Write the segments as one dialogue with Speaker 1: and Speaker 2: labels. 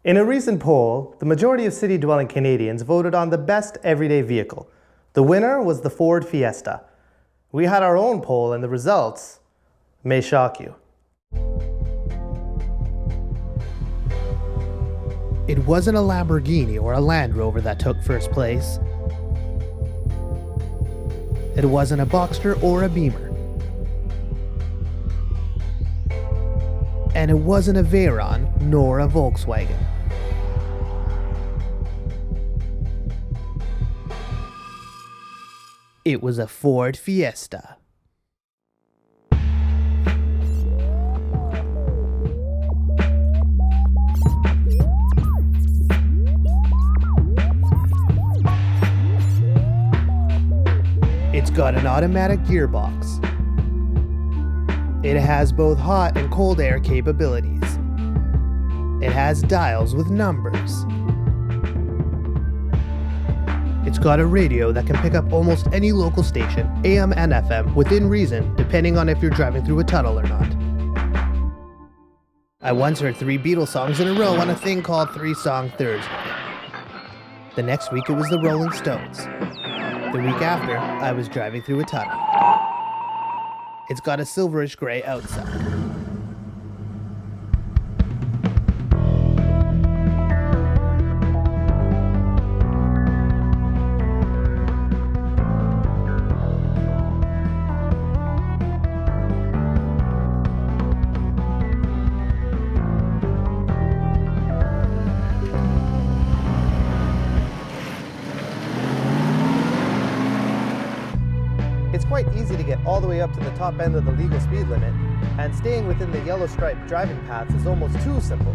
Speaker 1: In a recent poll, the majority of city-dwelling Canadians voted on the best everyday vehicle. The winner was the Ford Fiesta. We had our own poll and the results may shock you.
Speaker 2: It wasn't a Lamborghini or a Land Rover that took first place. It wasn't a Boxster or a Beamer. And it wasn't a Veyron nor a Volkswagen. It was a Ford Fiesta. It's got an automatic gearbox. It has both hot and cold air capabilities. It has dials with numbers. It's got a radio that can pick up almost any local station, AM and FM, within reason, depending on if you're driving through a tunnel or not. I once heard 3 Beatles songs in a row on a thing called 3 Song Thursday. The next week it was the Rolling Stones. The week after, I was driving through a tunnel. It's got a silverish gray outside.
Speaker 1: It's quite easy to get all the way up to the top end of the legal speed limit, and staying within the yellow striped driving paths is almost too simple.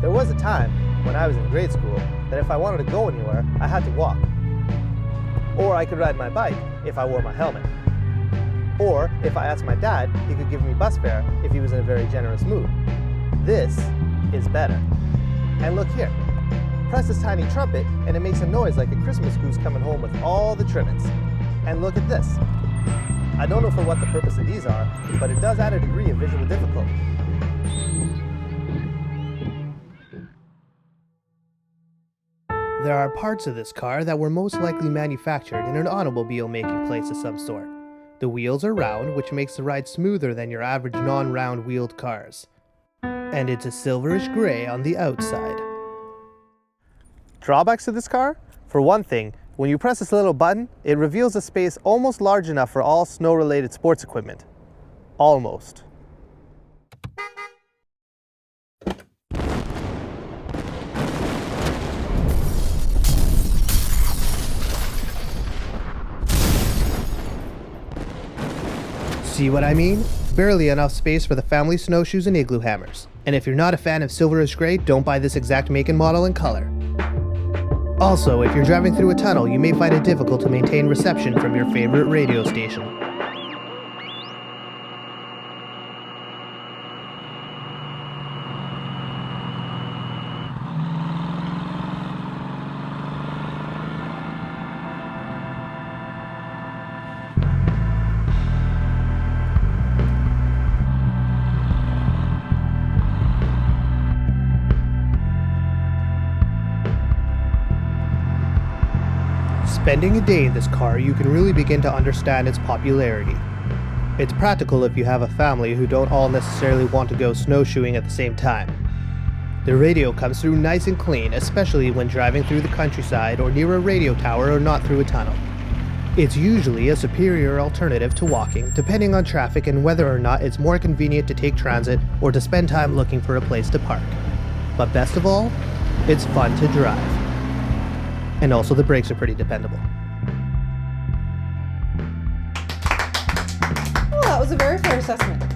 Speaker 1: There was a time, when I was in grade school, that if I wanted to go anywhere, I had to walk. Or I could ride my bike if I wore my helmet. Or if I asked my dad, he could give me bus fare if he was in a very generous mood. This is better. And look here. Press this tiny trumpet and it makes a noise like a Christmas goose coming home with all the trimmings. And look at this. I don't know for what the purpose of these are, but it does add a degree of visual difficulty.
Speaker 2: There are parts of this car that were most likely manufactured in an automobile making place of some sort. The wheels are round, which makes the ride smoother than your average non-round wheeled cars. And it's a silverish gray on the outside.
Speaker 1: Drawbacks to this car? For one thing, when you press this little button, it reveals a space almost large enough for all snow-related sports equipment. Almost.
Speaker 2: See what I mean? Barely enough space for the family snowshoes and igloo hammers. And if you're not a fan of silverish gray, don't buy this exact make and model and color. Also, if you're driving through a tunnel, you may find it difficult to maintain reception from your favorite radio station. Spending a day in this car, you can really begin to understand its popularity. It's practical if you have a family who don't all necessarily want to go snowshoeing at the same time. The radio comes through nice and clean, especially when driving through the countryside or near a radio tower or not through a tunnel. It's usually a superior alternative to walking, depending on traffic and whether or not it's more convenient to take transit or to spend time looking for a place to park. But best of all, it's fun to drive. And also the brakes are pretty dependable.
Speaker 3: Well, that was a very fair assessment.